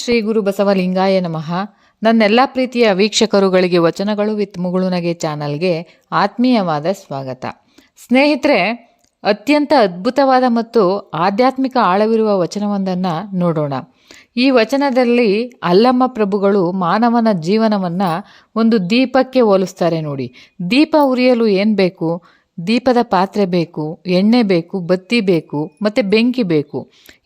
ಶ್ರೀ ಗುರು ಬಸವಲಿಂಗಾಯ ನಮಃ. ನನ್ನೆಲ್ಲ ಪ್ರೀತಿಯ ವೀಕ್ಷಕರುಗಳಿಗೆ ವಚನಗಳು ವಿತ್ ಮುಗುಳುನಗೆ ಚಾನಲ್ಗೆ ಆತ್ಮೀಯವಾದ ಸ್ವಾಗತ. ಸ್ನೇಹಿತರೆ, ಅತ್ಯಂತ ಅದ್ಭುತವಾದ ಮತ್ತು ಆಧ್ಯಾತ್ಮಿಕ ಆಳವಿರುವ ವಚನವೊಂದನ್ನು ನೋಡೋಣ. ಈ ವಚನದಲ್ಲಿ ಅಲ್ಲಮ್ಮ ಪ್ರಭುಗಳು ಮಾನವನ ಜೀವನವನ್ನು ಒಂದು ದೀಪಕ್ಕೆ ಹೋಲಿಸ್ತಾರೆ ನೋಡಿ. ದೀಪ ಉರಿಯಲು ಏನು ಬೇಕು? ದೀಪದ ಪಾತ್ರೆ ಬೇಕು, ಎಣ್ಣೆ ಬೇಕು, ಬತ್ತಿ ಬೇಕು, ಮತ್ತು ಬೆಂಕಿ ಬೇಕು.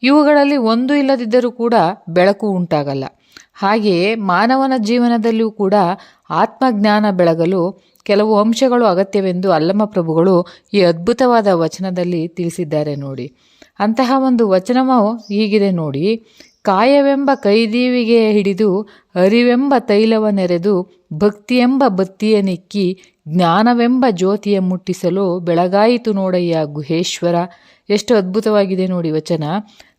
ಇವುಗಳಲ್ಲಿ ಒಂದು ಇಲ್ಲದಿದ್ದರೂ ಕೂಡ ಬೆಳಕು ಉಂಟಾಗಲ್ಲ. ಹಾಗೆಯೇ ಮಾನವನ ಜೀವನದಲ್ಲಿಯೂ ಕೂಡ ಆತ್ಮಜ್ಞಾನ ಬೆಳಗಲು ಕೆಲವು ಅಂಶಗಳು ಅಗತ್ಯವೆಂದು ಅಲ್ಲಮ್ಮ ಪ್ರಭುಗಳು ಈ ಅದ್ಭುತವಾದ ವಚನದಲ್ಲಿ ತಿಳಿಸಿದ್ದಾರೆ ನೋಡಿ. ಅಂತಹ ಒಂದು ವಚನವು ಹೀಗಿದೆ ನೋಡಿ. ಕಾಯವೆಂಬ ಕೈದೀವಿಗೆ ಹಿಡಿದು ಅರಿವೆಂಬ ತೈಲವ ನೆರೆದು ಭಕ್ತಿಯೆಂಬ ಬತ್ತಿಯ ನಿಕ್ಕಿ ಜ್ಞಾನವೆಂಬ ಜ್ಯೋತಿಯ ಮುಟ್ಟಿಸಲು ಬೆಳಗಾಯಿತು ನೋಡಯ್ಯ ಗುಹೇಶ್ವರ. ಎಷ್ಟು ಅದ್ಭುತವಾಗಿದೆ ನೋಡಿ ವಚನ.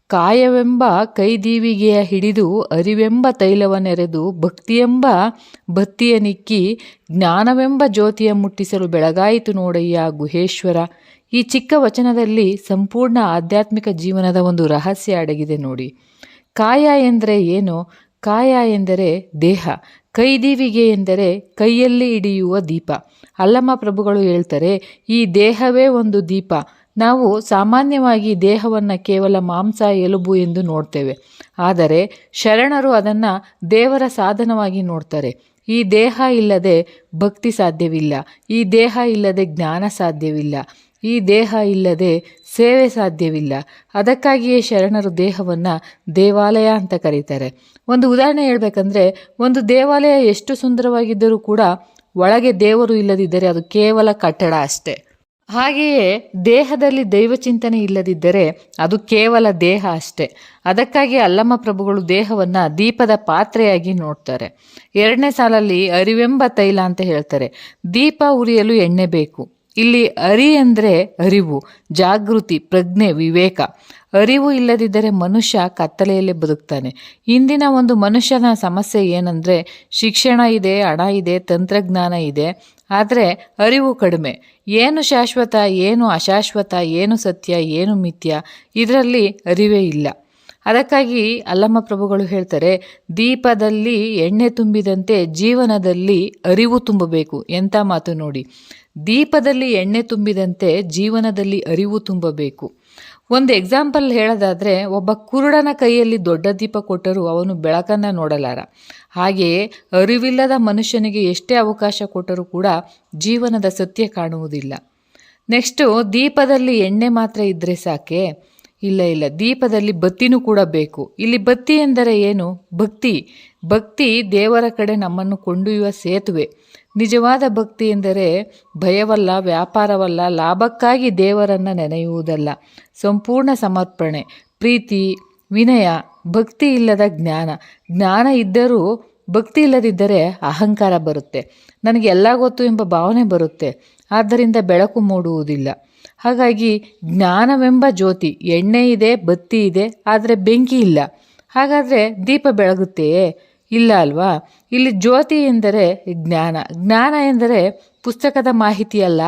ಕಾಯವೆಂಬ ಕೈದೀವಿಗೆಯ ಹಿಡಿದು ಅರಿವೆಂಬ ತೈಲವ ನೆರೆದು ಭಕ್ತಿಯೆಂಬ ಬತ್ತಿಯ ನಿಕ್ಕಿ ಜ್ಞಾನವೆಂಬ ಜ್ಯೋತಿಯ ಮುಟ್ಟಿಸಲು ಬೆಳಗಾಯಿತು ನೋಡಯ್ಯ ಗುಹೇಶ್ವರ. ಈ ಚಿಕ್ಕ ವಚನದಲ್ಲಿ ಸಂಪೂರ್ಣ ಆಧ್ಯಾತ್ಮಿಕ ಜೀವನದ ಒಂದು ರಹಸ್ಯ ಅಡಗಿದೆ ನೋಡಿ. ಕಾಯ ಎಂದರೆ ಏನು? ಕಾಯ ಎಂದರೆ ದೇಹ, ಕೈದೀವಿಗೆ ಎಂದರೆ ಕೈಯಲ್ಲಿ ಹಿಡಿಯುವ ದೀಪ. ಅಲ್ಲಮ್ಮ ಪ್ರಭುಗಳು ಹೇಳ್ತಾರೆ, ಈ ದೇಹವೇ ಒಂದು ದೀಪ. ನಾವು ಸಾಮಾನ್ಯವಾಗಿ ದೇಹವನ್ನು ಕೇವಲ ಮಾಂಸ, ಎಲುಬು ಎಂದು ನೋಡ್ತೇವೆ. ಆದರೆ ಶರಣರು ಅದನ್ನು ದೇವರ ಸಾಧನವಾಗಿ ನೋಡ್ತಾರೆ. ಈ ದೇಹ ಇಲ್ಲದೆ ಭಕ್ತಿ ಸಾಧ್ಯವಿಲ್ಲ, ಈ ದೇಹ ಇಲ್ಲದೆ ಜ್ಞಾನ ಸಾಧ್ಯವಿಲ್ಲ, ಈ ದೇಹ ಇಲ್ಲದೆ ಸೇವೆ ಸಾಧ್ಯವಿಲ್ಲ. ಅದಕ್ಕಾಗಿಯೇ ಶರಣರು ದೇಹವನ್ನು ದೇವಾಲಯ ಅಂತ ಕರೀತಾರೆ. ಒಂದು ಉದಾಹರಣೆ ಹೇಳ್ಬೇಕಂದ್ರೆ, ಒಂದು ದೇವಾಲಯ ಎಷ್ಟು ಸುಂದರವಾಗಿದ್ದರೂ ಕೂಡ ಒಳಗೆ ದೇವರು ಇಲ್ಲದಿದ್ದರೆ ಅದು ಕೇವಲ ಕಟ್ಟಡ ಅಷ್ಟೇ. ಹಾಗೆಯೇ ದೇಹದಲ್ಲಿ ದೈವಚಿಂತನೆ ಇಲ್ಲದಿದ್ದರೆ ಅದು ಕೇವಲ ದೇಹ ಅಷ್ಟೇ. ಅದಕ್ಕಾಗಿ ಅಲ್ಲಮ್ಮ ಪ್ರಭುಗಳು ದೇಹವನ್ನು ದೀಪದ ಪಾತ್ರೆಯಾಗಿ ನೋಡ್ತಾರೆ. ಎರಡನೇ ಸಾಲಲ್ಲಿ ಅರಿವೆಂಬ ತೈಲ ಅಂತ ಹೇಳ್ತಾರೆ. ದೀಪ ಉರಿಯಲು ಎಣ್ಣೆ ಬೇಕು. ಇಲ್ಲಿ ಅರಿ ಅಂದರೆ ಅರಿವು, ಜಾಗೃತಿ, ಪ್ರಜ್ಞೆ, ವಿವೇಕ. ಅರಿವು ಇಲ್ಲದಿದ್ದರೆ ಮನುಷ್ಯ ಕತ್ತಲೆಯಲ್ಲೇ ಬದುಕ್ತಾನೆ. ಇಂದಿನ ಒಂದು ಮನುಷ್ಯನ ಸಮಸ್ಯೆ ಏನಂದರೆ, ಶಿಕ್ಷಣ ಇದೆ, ಹಣ ಇದೆ, ತಂತ್ರಜ್ಞಾನ ಇದೆ, ಆದರೆ ಅರಿವು ಕಡಿಮೆ. ಏನು ಶಾಶ್ವತ, ಏನು ಅಶಾಶ್ವತ, ಏನು ಸತ್ಯ, ಏನು ಮಿಥ್ಯ, ಇದರಲ್ಲಿ ಅರಿವೇ ಇಲ್ಲ. ಅದಕ್ಕಾಗಿ ಅಲ್ಲಮ್ಮ ಪ್ರಭುಗಳು ಹೇಳ್ತಾರೆ, ದೀಪದಲ್ಲಿ ಎಣ್ಣೆ ತುಂಬಿದಂತೆ ಜೀವನದಲ್ಲಿ ಅರಿವು ತುಂಬಬೇಕು. ಎಂಥ ಮಾತು ನೋಡಿ. ದೀಪದಲ್ಲಿ ಎಣ್ಣೆ ತುಂಬಿದಂತೆ ಜೀವನದಲ್ಲಿ ಅರಿವು ತುಂಬಬೇಕು. ಒಂದು ಎಕ್ಸಾಂಪಲ್ ಹೇಳೋದಾದರೆ, ಒಬ್ಬ ಕುರುಡನ ಕೈಯಲ್ಲಿ ದೊಡ್ಡ ದೀಪ ಕೊಟ್ಟರೂ ಅವನು ಬೆಳಕನ್ನು ನೋಡಲಾರ. ಹಾಗೆಯೇ ಅರಿವಿಲ್ಲದ ಮನುಷ್ಯನಿಗೆ ಎಷ್ಟೇ ಅವಕಾಶ ಕೊಟ್ಟರೂ ಕೂಡ ಜೀವನದ ಸತ್ಯ ಕಾಣುವುದಿಲ್ಲ. ನೆಕ್ಸ್ಟು, ದೀಪದಲ್ಲಿ ಎಣ್ಣೆ ಮಾತ್ರ ಇದ್ದರೆ ಸಾಕೆ? ಇಲ್ಲ, ದೀಪದಲ್ಲಿ ಬತ್ತಿನೂ ಕೂಡ ಬೇಕು. ಇಲ್ಲಿ ಬತ್ತಿ ಎಂದರೆ ಏನು? ಭಕ್ತಿ. ಭಕ್ತಿ ದೇವರ ಕಡೆ ನಮ್ಮನ್ನು ಕೊಂಡೊಯ್ಯುವ ಸೇತುವೆ. ನಿಜವಾದ ಭಕ್ತಿ ಎಂದರೆ ಭಯವಲ್ಲ, ವ್ಯಾಪಾರವಲ್ಲ, ಲಾಭಕ್ಕಾಗಿ ದೇವರನ್ನು ನೆನೆಯುವುದಲ್ಲ. ಸಂಪೂರ್ಣ ಸಮರ್ಪಣೆ, ಪ್ರೀತಿ, ವಿನಯ. ಭಕ್ತಿ ಇಲ್ಲದ ಜ್ಞಾನ. ಜ್ಞಾನ ಇದ್ದರೂ ಭಕ್ತಿ ಇಲ್ಲದಿದ್ದರೆ ಅಹಂಕಾರ ಬರುತ್ತೆ, ನನಗೆ ಎಲ್ಲ ಗೊತ್ತು ಎಂಬ ಭಾವನೆ ಬರುತ್ತೆ. ಆದ್ದರಿಂದ ಬೆಳಕು ಮೂಡುವುದಿಲ್ಲ. ಹಾಗಾಗಿ ಜ್ಞಾನವೆಂಬ ಜ್ಯೋತಿ. ಎಣ್ಣೆ ಇದೆ, ಬತ್ತಿ ಇದೆ, ಆದರೆ ಬೆಂಕಿ ಇಲ್ಲ. ಹಾಗಾದರೆ ದೀಪ ಬೆಳಗುತ್ತೆಯೇ? ಇಲ್ಲ ಅಲ್ವಾ? ಇಲ್ಲಿ ಜ್ಯೋತಿ ಎಂದರೆ ಜ್ಞಾನ. ಜ್ಞಾನ ಎಂದರೆ ಪುಸ್ತಕದ ಮಾಹಿತಿಯಲ್ಲ,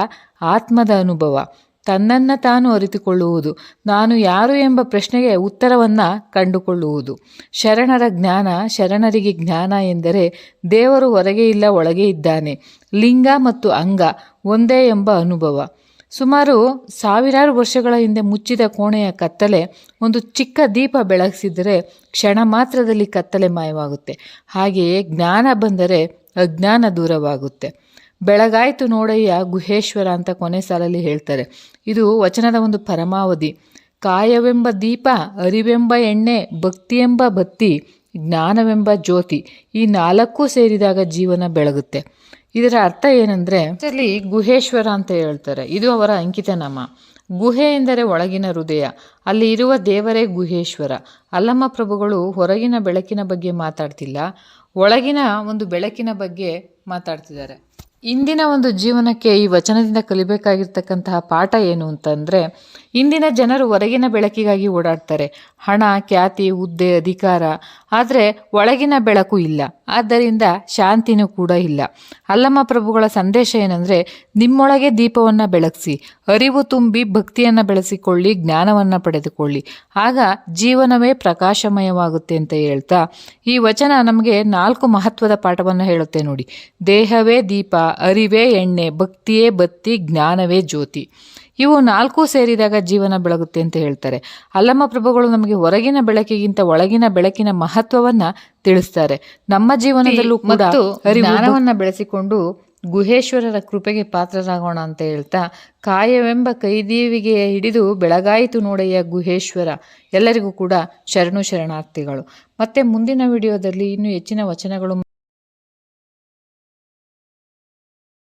ಆತ್ಮದ ಅನುಭವ. ತನ್ನನ್ನು ತಾನು ಅರಿತುಕೊಳ್ಳುವುದು, ನಾನು ಯಾರು ಎಂಬ ಪ್ರಶ್ನೆಗೆ ಉತ್ತರವನ್ನು ಕಂಡುಕೊಳ್ಳುವುದು. ಶರಣರ ಜ್ಞಾನ. ಶರಣರಿಗೆ ಜ್ಞಾನ ಎಂದರೆ ದೇವರು ಹೊರಗೆ ಇಲ್ಲ, ಒಳಗೆ ಇದ್ದಾನೆ. ಲಿಂಗ ಮತ್ತು ಅಂಗ ಒಂದೇ ಎಂಬ ಅನುಭವ. ಸುಮಾರು ಸಾವಿರಾರು ವರ್ಷಗಳ ಹಿಂದೆ ಮುಚ್ಚಿದ ಕೋಣೆಯ ಕತ್ತಲೆ ಒಂದು ಚಿಕ್ಕ ದೀಪ ಬೆಳಗಿಸಿದರೆ ಕ್ಷಣ ಮಾತ್ರದಲ್ಲಿ ಕತ್ತಲೆ ಮಾಯವಾಗುತ್ತೆ. ಹಾಗೆಯೇ ಜ್ಞಾನ ಬಂದರೆ ಅಜ್ಞಾನ ದೂರವಾಗುತ್ತೆ. ಬೆಳಗಾಯಿತು ನೋಡಯ್ಯ ಗುಹೇಶ್ವರ ಅಂತ ಕೊನೆ ಸಾಲಲ್ಲಿ ಹೇಳ್ತಾರೆ. ಇದು ವಚನದ ಒಂದು ಪರಮಾವಧಿ. ಕಾಯವೆಂಬ ದೀಪ, ಅರಿವೆಂಬ ಎಣ್ಣೆ, ಭಕ್ತಿಯೆಂಬ ಬತ್ತಿ, ಜ್ಞಾನವೆಂಬ ಜ್ಯೋತಿ. ಈ ನಾಲ್ಕೂ ಸೇರಿದಾಗ ಜೀವನ ಬೆಳಗುತ್ತೆ. ಇದರ ಅರ್ಥ ಏನಂದರೆ, ಇದರಲ್ಲಿ ಗುಹೇಶ್ವರ ಅಂತ ಹೇಳ್ತಾರೆ. ಇದು ಅವರ ಅಂಕಿತನಾಮ. ಗುಹೆ ಎಂದರೆ ಒಳಗಿನ ಹೃದಯ. ಅಲ್ಲಿ ಇರುವ ದೇವರೇ ಗುಹೇಶ್ವರ. ಅಲ್ಲಮ್ಮ ಪ್ರಭುಗಳು ಹೊರಗಿನ ಬೆಳಕಿನ ಬಗ್ಗೆ ಮಾತಾಡ್ತಿಲ್ಲ, ಒಳಗಿನ ಒಂದು ಬೆಳಕಿನ ಬಗ್ಗೆ ಮಾತಾಡ್ತಿದ್ದಾರೆ. ಇಂದಿನ ಒಂದು ಜೀವನಕ್ಕೆ ಈ ವಚನದಿಂದ ಕಲಿಬೇಕಾಗಿರ್ತಕ್ಕಂತಹ ಪಾಠ ಏನು ಅಂತಂದರೆ, ಇಂದಿನ ಜನರು ಹೊರಗಿನ ಬೆಳಕಿಗಾಗಿ ಓಡಾಡ್ತಾರೆ. ಹಣ, ಖ್ಯಾತಿ, ಹುದ್ದೆ, ಅಧಿಕಾರ, ಆದರೆ ಒಳಗಿನ ಬೆಳಕು ಇಲ್ಲ. ಆದ್ದರಿಂದ ಶಾಂತಿನೂ ಕೂಡ ಇಲ್ಲ. ಅಲ್ಲಮ ಪ್ರಭುಗಳ ಸಂದೇಶ ಏನಂದರೆ, ನಿಮ್ಮೊಳಗೆ ದೀಪವನ್ನು ಬೆಳಗಿಸಿ, ಅರಿವು ತುಂಬಿ ಭಕ್ತಿಯನ್ನು ಬೆಳೆಸಿಕೊಳ್ಳಿ, ಜ್ಞಾನವನ್ನು ಪಡೆದುಕೊಳ್ಳಿ, ಆಗ ಜೀವನವೇ ಪ್ರಕಾಶಮಯವಾಗುತ್ತೆ ಅಂತ ಹೇಳ್ತಾ ಈ ವಚನ ನಮಗೆ 4 ಮಹತ್ವದ ಪಾಠವನ್ನು ಹೇಳುತ್ತೆ ನೋಡಿ. ದೇಹವೇ ದೀಪ, ಅರಿವೇ ಎಣ್ಣೆ, ಭಕ್ತಿಯೇ ಬತ್ತಿ, ಜ್ಞಾನವೇ ಜ್ಯೋತಿ. ಇವು 4 ಸೇರಿದಾಗ ಜೀವನ ಬೆಳಗುತ್ತೆ ಅಂತ ಹೇಳ್ತಾರೆ. ಅಲ್ಲಮ ಪ್ರಭುಗಳು ನಮಗೆ ಹೊರಗಿನ ಬೆಳಕಿಗಿಂತ ಒಳಗಿನ ಬೆಳಕಿನ ಮಹತ್ವವನ್ನ ತಿಳಿಸ್ತಾರೆ. ನಮ್ಮ ಜೀವನದಲ್ಲೂ ಕೂಡ ಜ್ಞಾನವನ್ನ ಬೆಳೆಸಿಕೊಂಡು ಗುಹೇಶ್ವರರ ಕೃಪೆಗೆ ಪಾತ್ರರಾಗೋಣ ಅಂತ ಹೇಳ್ತಾ, ಕಾಯವೆಂಬ ಕೈದೀವಿಗೆ ಹಿಡಿದು ಬೆಳಗಾಯಿತು ನೋಡಯ್ಯ ಗುಹೇಶ್ವರ. ಎಲ್ಲರಿಗೂ ಕೂಡ ಶರಣು ಶರಣಾರ್ಥಿಗಳು. ಮತ್ತೆ ಮುಂದಿನ ವಿಡಿಯೋದಲ್ಲಿ ಇನ್ನೂ ಹೆಚ್ಚಿನ ವಚನಗಳು